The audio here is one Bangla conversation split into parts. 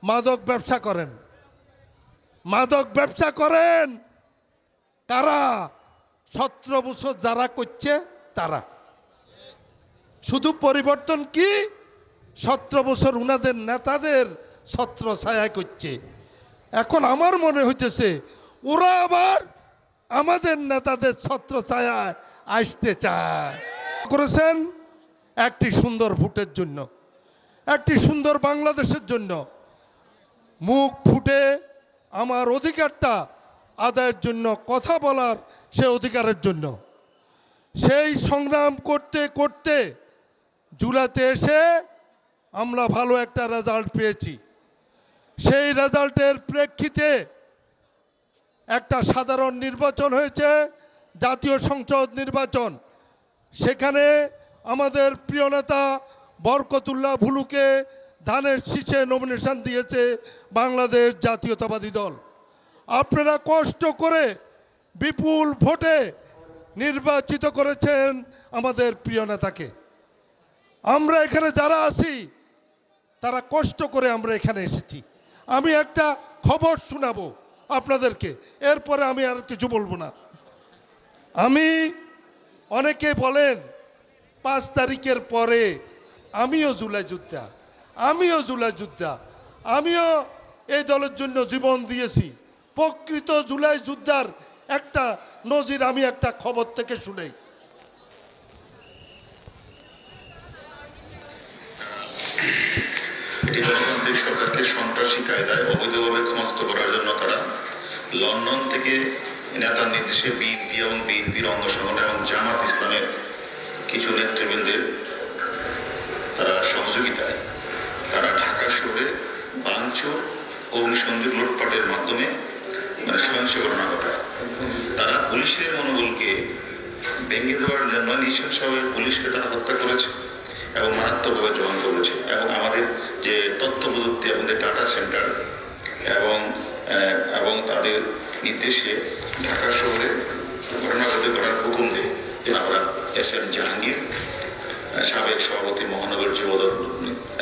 মাদক ব্যবসা করেন। মাদক ব্যবসা করেন তারা 17 বছর যারা করছে তারা। শুধু পরিবর্তন কি 17 বছর উনাদের নেতাদের ছত্র ছায়া করছে। এখন আমার মনে হইতেছে ওরা আবার আমাদের নেতাদের ছত্র ছায়ায় আসতে চায়। করেছেন একটি সুন্দর ভোটের জন্য, একটি সুন্দর বাংলাদেশের জন্য, মুখ ফুটে আমার অধিকারটা আদায়ের জন্য, কথা বলার সে অধিকারের জন্য। সেই সংগ্রাম করতে করতে জুলাইতে এসে আমরা ভালো একটা রেজাল্ট পেয়েছি। সেই রেজাল্টের প্রেক্ষিতে একটা সাধারণ নির্বাচন হয়েছে, জাতীয় সংসদ নির্বাচন। সেখানে আমাদের প্রিয় নেতা বরকতুল্লাহ ভুলুকে ধানের শীষে নমিনেশন দিয়েছে বাংলাদেশ জাতীয়তাবাদী দল। আপনারা কষ্ট করে বিপুল ভোটে নির্বাচিত করেছেন আমাদের প্রিয় নেতাকে। আমরা এখানে যারা আছি তারা কষ্ট করে আমরা এখানে এসেছি। আমি একটা খবর শোনাবো আপনাদেরকে, এরপরে আমি আর কিছু বলবো না। অনেকে বলেন 5 তারিখের পরে আমিও জুলাই যোদ্ধা, আমিও এই দলের জন্য জীবন দিয়েছি। প্রকৃত জুলাই যোদ্ধার একটা নজির আমি একটা খবর থেকে শুনেই। গণতান্ত্রিক সরকারকে সন্ত্রাসী কায়দায় অবৈধভাবে ক্ষমতাচ্যুত করার জন্য তারা লন্ডন থেকে নেতার নির্দেশে বিএনপি এবং বিএনপির অঙ্গ সংগঠন এবং জামাত ইসলামের কিছু নেতৃবৃন্দের তারা সহযোগিতায় তারা ঢাকা শহরে ভাঙচুর অগ্নিসংযোগ লুটপাটের মাধ্যমে সহিংস ঘটনা ঘটায়। তারা পুলিশের মনোবলকে ভেঙে দেওয়ার জন্য নৃশংসভাবে পুলিশকে তারা হত্যা করেছে এবং মারাত্মকভাবে জখম করেছে। এবং আমাদের যে তথ্য প্রযুক্তি এবং যে ডাটা সেন্টার এবং তাদের নির্দেশে ঢাকা শহরে ঘটনাঘটে করার হুকুম দেয় যে আমরা SM জাহাঙ্গীর, সাবেক সভাপতি মহানগর যুবদল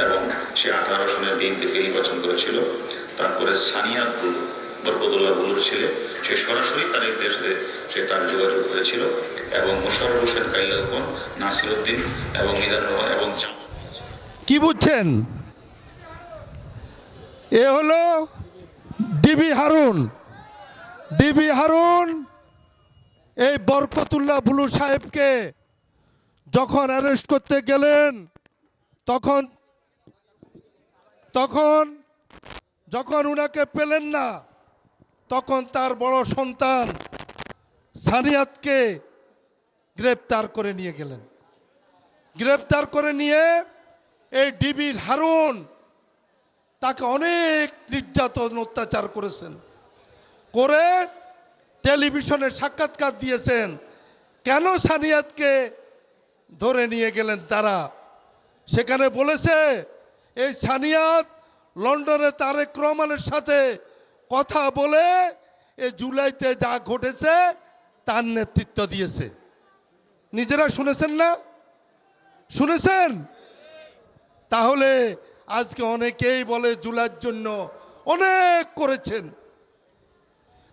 এবং সে 18 সনের বিএনপিকে নির্বাচন করেছিল। তারপরে সানিয়া বরকতুল্লাহ বুলুর ছেলে, সে সরাসরি তারেক জিয়ার সাথে সে তার যোগাযোগ হয়েছিল এবং মোশাররফ হোসেন কাইলা খোকন, নাসির উদ্দিন এবং মিজানুর এবং কি বুঝছেন? এ হলো ডিবি হারুন। এই বরকতুল্লাহ বুলু সাহেবকে যখন অ্যারেস্ট করতে গেলেন যখন উনাকে পেলেন না, তখন তার বড় সন্তান সানিয়াতকে গ্রেপ্তার করে নিয়ে গেলেন। গ্রেপ্তার করে নিয়ে এই ডিবির হারুন তাকে অনেক নির্যাতন অত্যাচার করেছেন, করে টেলিভিশনে সাক্ষাৎকার দিয়েছেন। কেন সানিয়াতকে ধরে নিয়ে গেলেন তারা? সেখানে বলেছে এই সানিয়াত লন্ডনে তারেক রহমানের সাথে কথা বলে এই জুলাইতে যা ঘটেছে তার নেতৃত্ব দিয়েছে। নিজেরা শুনেছেন না? শুনেছেন? তাহলে আজকে অনেকেই বলে জুলাইয়ের জন্য অনেক করেছেন।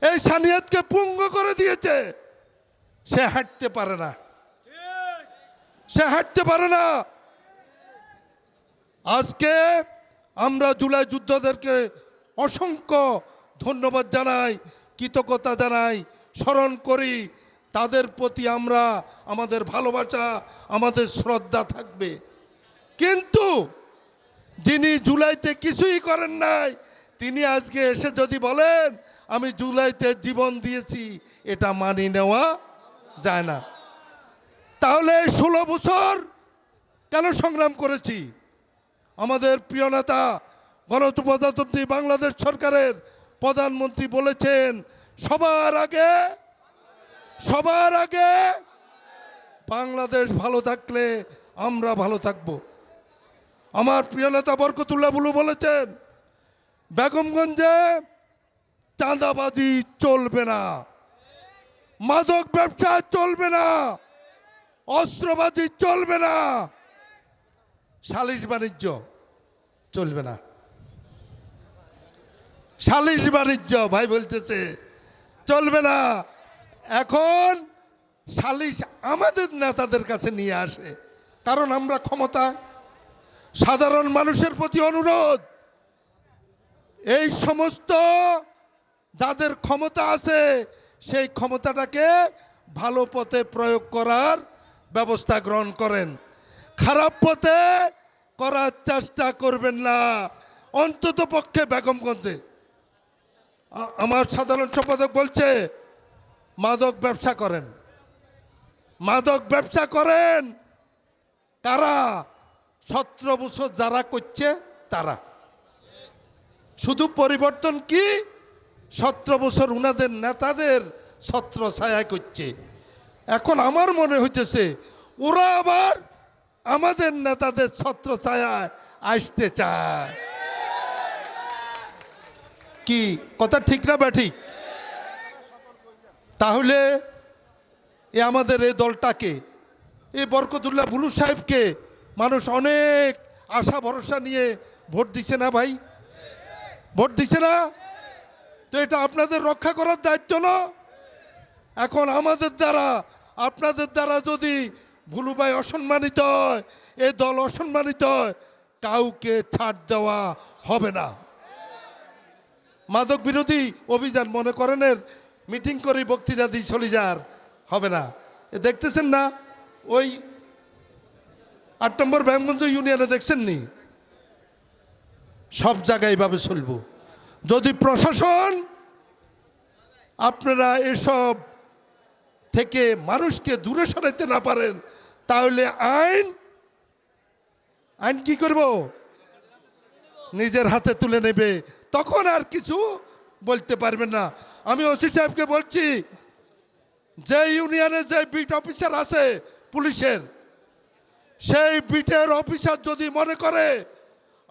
এই সানিয়াতকে পুঙ্গ করে দিয়েছে। সে হাঁটতে পারে না। আজকে আমরা জুলাই যোদ্ধাদেরকে অসংখ্য ধন্যবাদ জানাই, কৃতজ্ঞতা জানাই, স্মরণ করি। তাদের প্রতি আমাদের ভালোবাসা, আমাদের শ্রদ্ধা থাকবে। কিন্তু যিনি জুলাইতে কিছুই করেন নাই, তিনি আজকে এসে যদি বলেন আমি জুলাইতে জীবন দিয়েছি, এটা মানি নেওয়া যায় না। তাহলে 16 বছর কেন সংগ্রাম করেছি? আমাদের প্রিয় নেতা গণপ্রজাতন্ত্রী বাংলাদেশ সরকারের প্রধানমন্ত্রী বলেছেন সবার আগে বাংলাদেশ ভালো থাকলে আমরা ভালো থাকব। আমার প্রিয় নেতা বরকতুল্লাহ বুলু বলেছেন বেগমগঞ্জে চাঁদাবাজি চলবে না, মাদক ব্যবসা চলবে না, অস্ত্রবাজি চলবে না, সালিশ বাণিজ্য চলবে না। সালিশ বাণিজ্য ভাই বলতেছে চলবে না। এখন সালিশ আমাদের নেতাদের কাছে নিয়ে আসে, কারণ আমরা ক্ষমতা। সাধারণ মানুষের প্রতি অনুরোধ, এই সমস্ত যাদের ক্ষমতা আছে সেই ক্ষমতাটাকে ভালো পথে প্রয়োগ করার ব্যবস্থা গ্রহণ করেন, খারাপ পথে করার চেষ্টা করবেন না। অন্তত পক্ষে বেগমগঞ্জে আমার সাধারণ সম্পাদক বলছে মাদক ব্যবসা করেন, মাদক ব্যবসা করেন কারা? 17 বছর যারা করছে তারা। শুধু পরিবর্তন কি 17 বছর উনাদের নেতাদের ছত্র ছায়া করছে। এখন আমার মনে হইতেছে ওরা আবার আমাদের নেতাদের ছত্র ছায়ায় আসতে চায়। কি কথা ঠিক না ব্যাঠিক? তাহলে আমাদের এই দলটাকে, এই বরকতুল্লাহ বুলু সাহেবকে মানুষ অনেক আশা ভরসা নিয়ে ভোট দিছে না ভাই? ভোট দিছে না? তো এটা আপনাদের রক্ষা করার দায়িত্ব না? এখন আমাদের দ্বারা, আপনাদের দ্বারা যদি ভুলু ভাই অসম্মানিত হয়, এই দল অসম্মানিত হয়, কাউকে ছাড় দেওয়া হবে না। মাদক বিরোধী অভিযান মনে করেন এর মিটিং করে বক্তৃতা দিয়ে চলে যার হবে না। দেখতেছেন না ওই 8 নম্বর ব্যায়ামগঞ্জ ইউনিয়নে দেখছেন নি? সব জায়গায় এইভাবে চলব। যদি প্রশাসন আপনারা এসব থেকে মানুষকে দূরে সরাইতে না পারেন, তাহলে আইন কি করব? নিজের হাতে তুলে নেবে, তখন আর কিছু বলতে পারবেন না। আমি ওসি সাহেবকে বলছি, যে ইউনিয়নে যে বিট অফিসার আছে পুলিশের, সেই বিটের অফিসার যদি মনে করে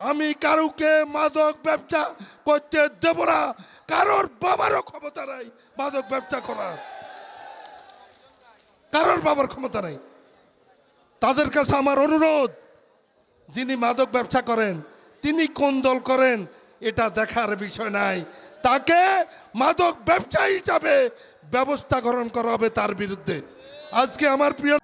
আমি কারুকে মাদক ব্যবসা করতে দেব না, কারোর বাবারও ক্ষমতা নাই মাদক ব্যবসা করার, কারোর বাবার ক্ষমতা নাই। তাদের কাছে আমার অনুরোধ, যিনি মাদক ব্যবসা করেন তিনি কোন দল করেন এটা দেখার বিষয় নাই, তাকে মাদক ব্যবসায়ী হিসাবে ব্যবস্থা গ্রহণ করা হবে তার বিরুদ্ধে। আজকে আমার প্রিয়